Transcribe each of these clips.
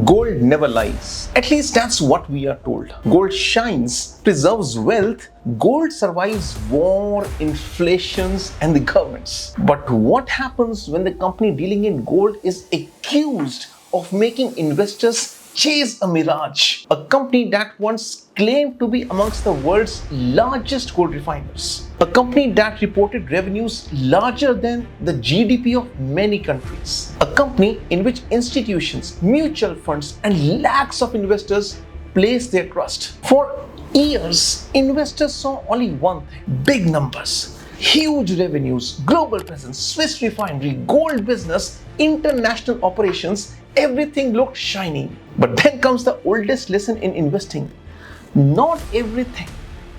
Gold never lies. At least that's what we are told. Gold shines, preserves wealth. Gold survives war, inflations, and the governments. But what happens when the company dealing in gold is accused of making investors chase a mirage? A company that once claimed to be amongst the world's largest gold refiners. A company that reported revenues larger than the GDP of many countries. A company in which institutions, mutual funds, and lakhs of investors place their trust. For years, investors saw only one thing: big numbers, huge revenues, global presence, Swiss refinery, gold business, international operations. Everything looked shiny. But then comes the oldest lesson in investing. Not everything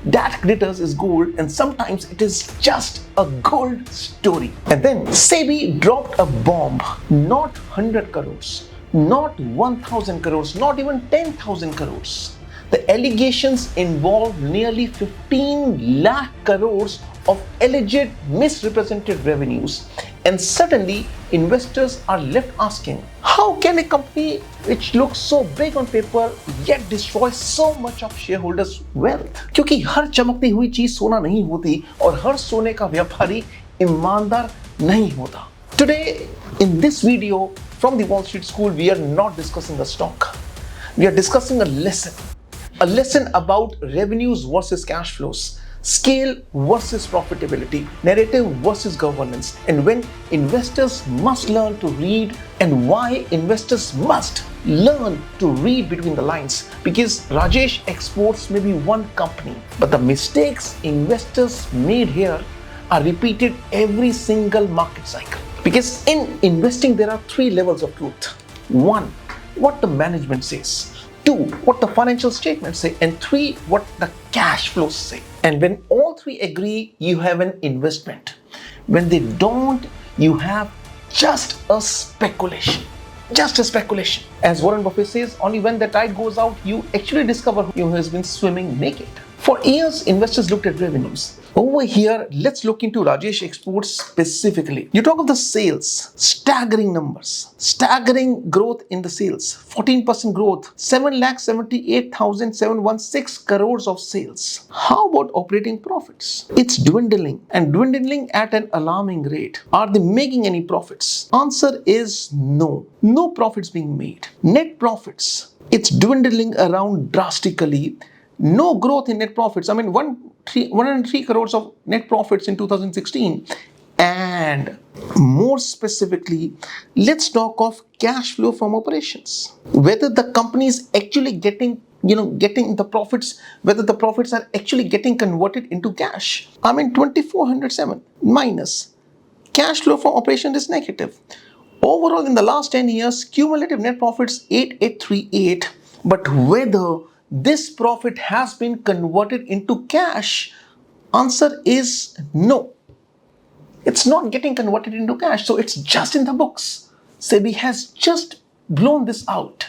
that glitters is gold, and sometimes it is just a gold story. And then SEBI dropped a bomb. Not 100 crores, not 1000 crores, not even 10,000 crores. The allegations involve nearly 15 lakh crores of alleged misrepresented revenues. And suddenly, investors are left asking, how can a company which looks so big on paper yet destroy so much of shareholders' wealth? क्योंकि हर चमकती हुई चीज सोना नहीं होती और हर सोने का व्यापारी ईमानदार नहीं होता. Today, in this video from the Wall Street School, we are not discussing a stock. We are discussing a lesson about revenues versus cash flows, scale versus profitability, narrative versus governance, and when investors must learn to read and why investors must learn to read between the lines. Because Rajesh Exports may be one company, but the mistakes investors made here are repeated every single market cycle. Because in investing, there are three levels of truth. One, what the management says. Two, what the financial statements say. And three, what the cash flows say. And when all three agree, you have an investment. When they don't, you have just a speculation. Just a speculation. As Warren Buffett says, only when the tide goes out, you actually discover who has been swimming naked. For years, investors looked at revenues. Over here, let's look into Rajesh Exports specifically. You talk of the sales, staggering numbers, staggering growth in the sales, 14% growth, 7,78,716 crores of sales. How about operating profits? It's dwindling and dwindling at an alarming rate. Are they making any profits? Answer is no. No profits being made. Net profits, it's dwindling around drastically. No growth in net profits. I mean, 103 crores of net profits in 2016. And more specifically, let's talk of cash flow from operations. Whether the company is actually getting the profits, whether the profits are actually getting converted into cash. I mean, 2407 minus cash flow from operation is negative. Overall, in the last 10 years, cumulative net profits 8838. But whether this profit has been converted into cash, answer is no. It's not getting converted into cash, so it's just in the books. SEBI has just blown this out.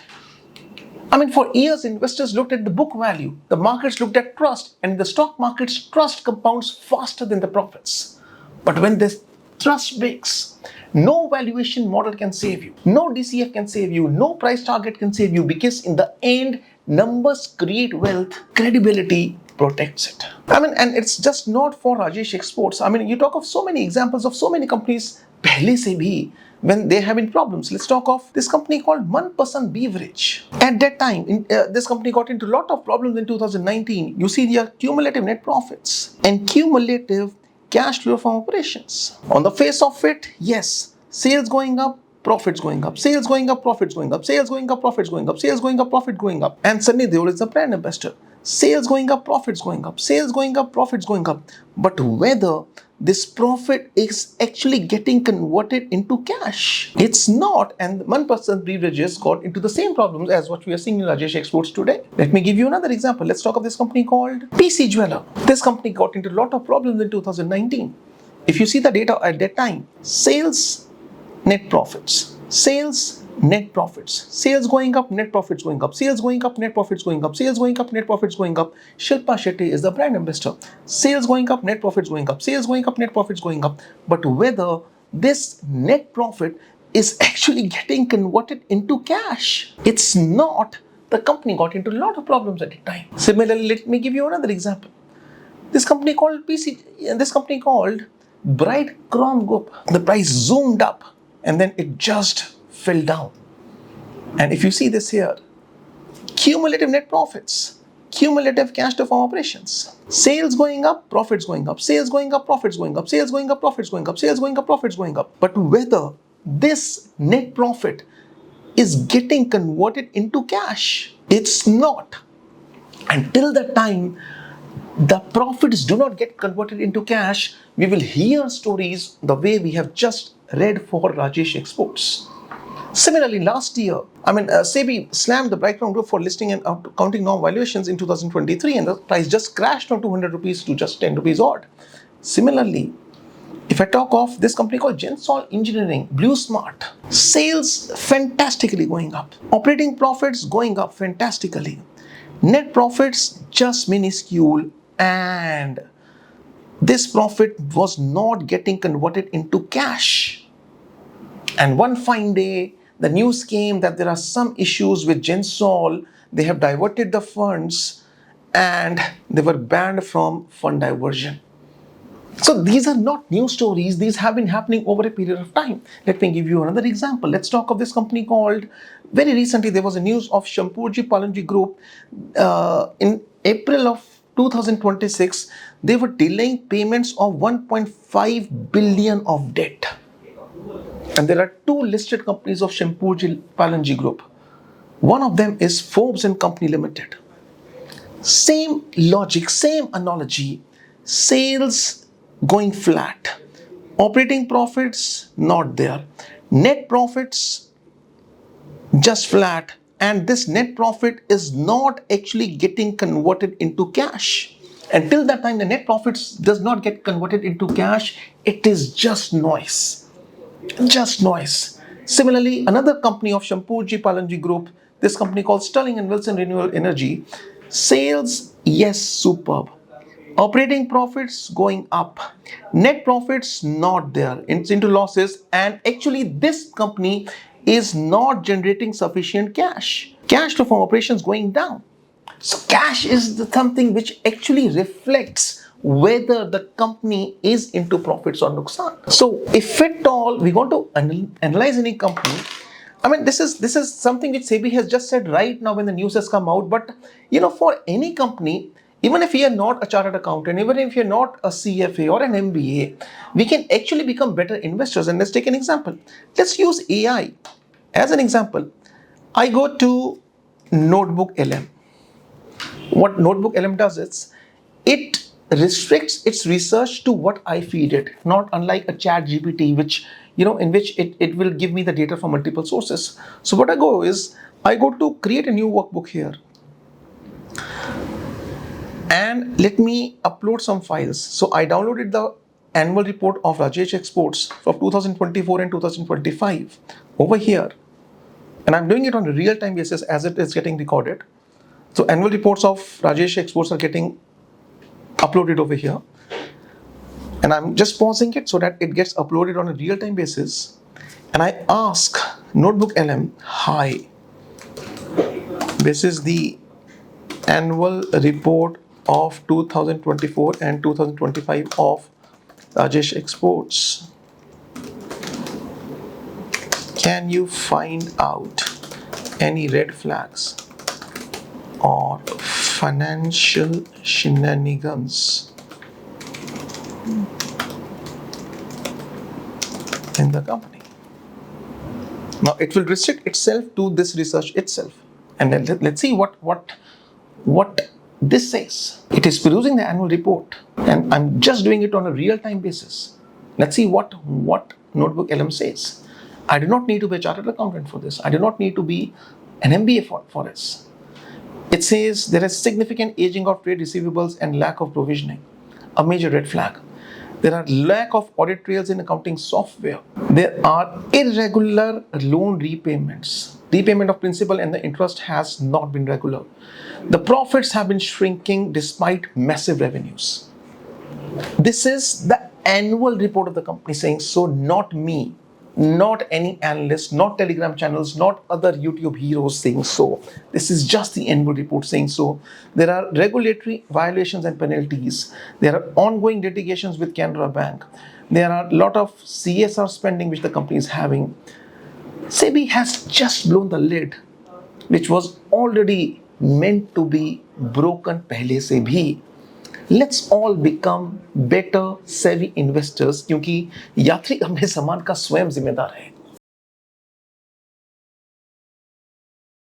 I mean, for years, investors looked at the book value, the markets looked at trust, and in the stock markets, trust compounds faster than the profits. But when this trust breaks, no valuation model can save you, no DCF can save you, no price target can save you, because in the end, numbers create wealth, credibility protects it. I mean, and it's just not for Rajesh Exports. I mean, you talk of so many examples of so many companies, pehle se bhi, when they have been problems. Let's talk of this company called Manpasand beverage. At that time, this company got into a lot of problems in 2019. You see their cumulative net profits and cumulative cash flow from operations. On the face of it, yes, sales going up, profits going up, sales going up, profits going up, sales going up, profits going up, sales going up, profit going up. And Sunny Deol is the brand ambassador. Sales going up, profits going up, sales going up, profits going up. But whether this profit is actually getting converted into cash, it's not. And Manpasand beverages got into the same problems as what we are seeing in Rajesh Exports today. Let me give you another example. Let's talk of this company called PC Jeweler. This company got into a lot of problems in 2019. If you see the data at that time, sales, net profits, sales, net profits, sales going up, net profits going up, sales going up, net profits going up, sales going up, net profits going up. Shilpa Shetty is the brand ambassador. Sales going up, net profits going up, sales going up, net profits going up. But whether this net profit is actually getting converted into cash. It's not. The company got into a lot of problems at the time. Similarly, let me give you another example. This company called Bright Chrome Group. The price zoomed up and then it just fell down. And if you see this here, cumulative net profits, cumulative cash flow from operations, sales going up, profits going up, sales going up, profits going up, sales going up, profits going up, sales going up, profits going up. But whether this net profit is getting converted into cash, it's not. Until the time the profits do not get converted into cash, we will hear stories the way we have just read for Rajesh Exports. Similarly, last year, SEBI slammed the Bright Chrome Group for listing and accounting norm valuations in 2023, and the price just crashed from 200 rupees to just 10 rupees odd. Similarly, if I talk of this company called Gensol Engineering, Blue Smart, sales fantastically going up, operating profits going up fantastically, net profits just minuscule, and this profit was not getting converted into cash. And one fine day, the news came that there are some issues with Gensol. They have diverted the funds and they were banned from fund diversion. So these are not new stories. These have been happening over a period of time. Let me give you another example. Let's talk of this company called, very recently there was a news of Shampurji Palanji Group. In April of 2026, they were delaying payments of 1.5 billion of debt. And there are two listed companies of Shampurji Palanji Group. One of them is Forbes and Company Limited. Same logic, same analogy. Sales going flat, operating profits not there, net profits just flat, and this net profit is not actually getting converted into cash. Until that time the net profits does not get converted into cash, it is just noise. Just noise. Similarly, another company of Shampurji Palanji Group, this company called Sterling and Wilson Renewable Energy, sales, yes, superb. Operating profits going up, net profits not there, it's into losses, and actually this company is not generating sufficient cash. Cash flow from operations going down. So cash is something which actually reflects whether the company is into profits or nuksan. So if at all we want to analyze any company, this is something which SEBI has just said right now when the news has come out. But for any company, even if you are not a chartered accountant, even if you're not a CFA or an MBA, we can actually become better investors. And let's take an example. Let's use AI as an example. I go to Notebook LM. What Notebook LM does is, it restricts its research to what I feed it, not unlike a chat GPT, which, in which it will give me the data from multiple sources. So what I go to create a new workbook here. And let me upload some files. So I downloaded the annual report of Rajesh Exports for 2024 and 2025 over here. And I'm doing it on a real-time basis as it is getting recorded. So annual reports of Rajesh Exports are getting uploaded over here. And I'm just pausing it so that it gets uploaded on a real-time basis. And I ask Notebook LM, hi, this is the annual report of 2024 and 2025 of Rajesh Exports. Can you find out any red flags or financial shenanigans in the company? Now it will restrict itself to this research itself. And then let's see what this says. It is perusing the annual report, and I'm just doing it on a real-time basis. Let's see what Notebook LM says. I do not need to be a chartered accountant for this. I do not need to be an MBA for this. It says there is significant aging of trade receivables and lack of provisioning, a major red flag. There are lack of audit trails in accounting software. There are irregular loan repayments. Repayment of principal and the interest has not been regular. The profits have been shrinking despite massive revenues. This is the annual report of the company saying so, not me. not any analyst, not Telegram channels, not other YouTube heroes saying so. This is just the annual report saying so. There are regulatory violations and penalties. There are ongoing litigations with Canara Bank. There are a lot of CSR spending which the company is having. SEBI has just blown the lid, which was already meant to be broken पहले से भी. Let's all become better savvy investors, क्योंकि यात्री अपने सामान का स्वयं जिम्मेदार है.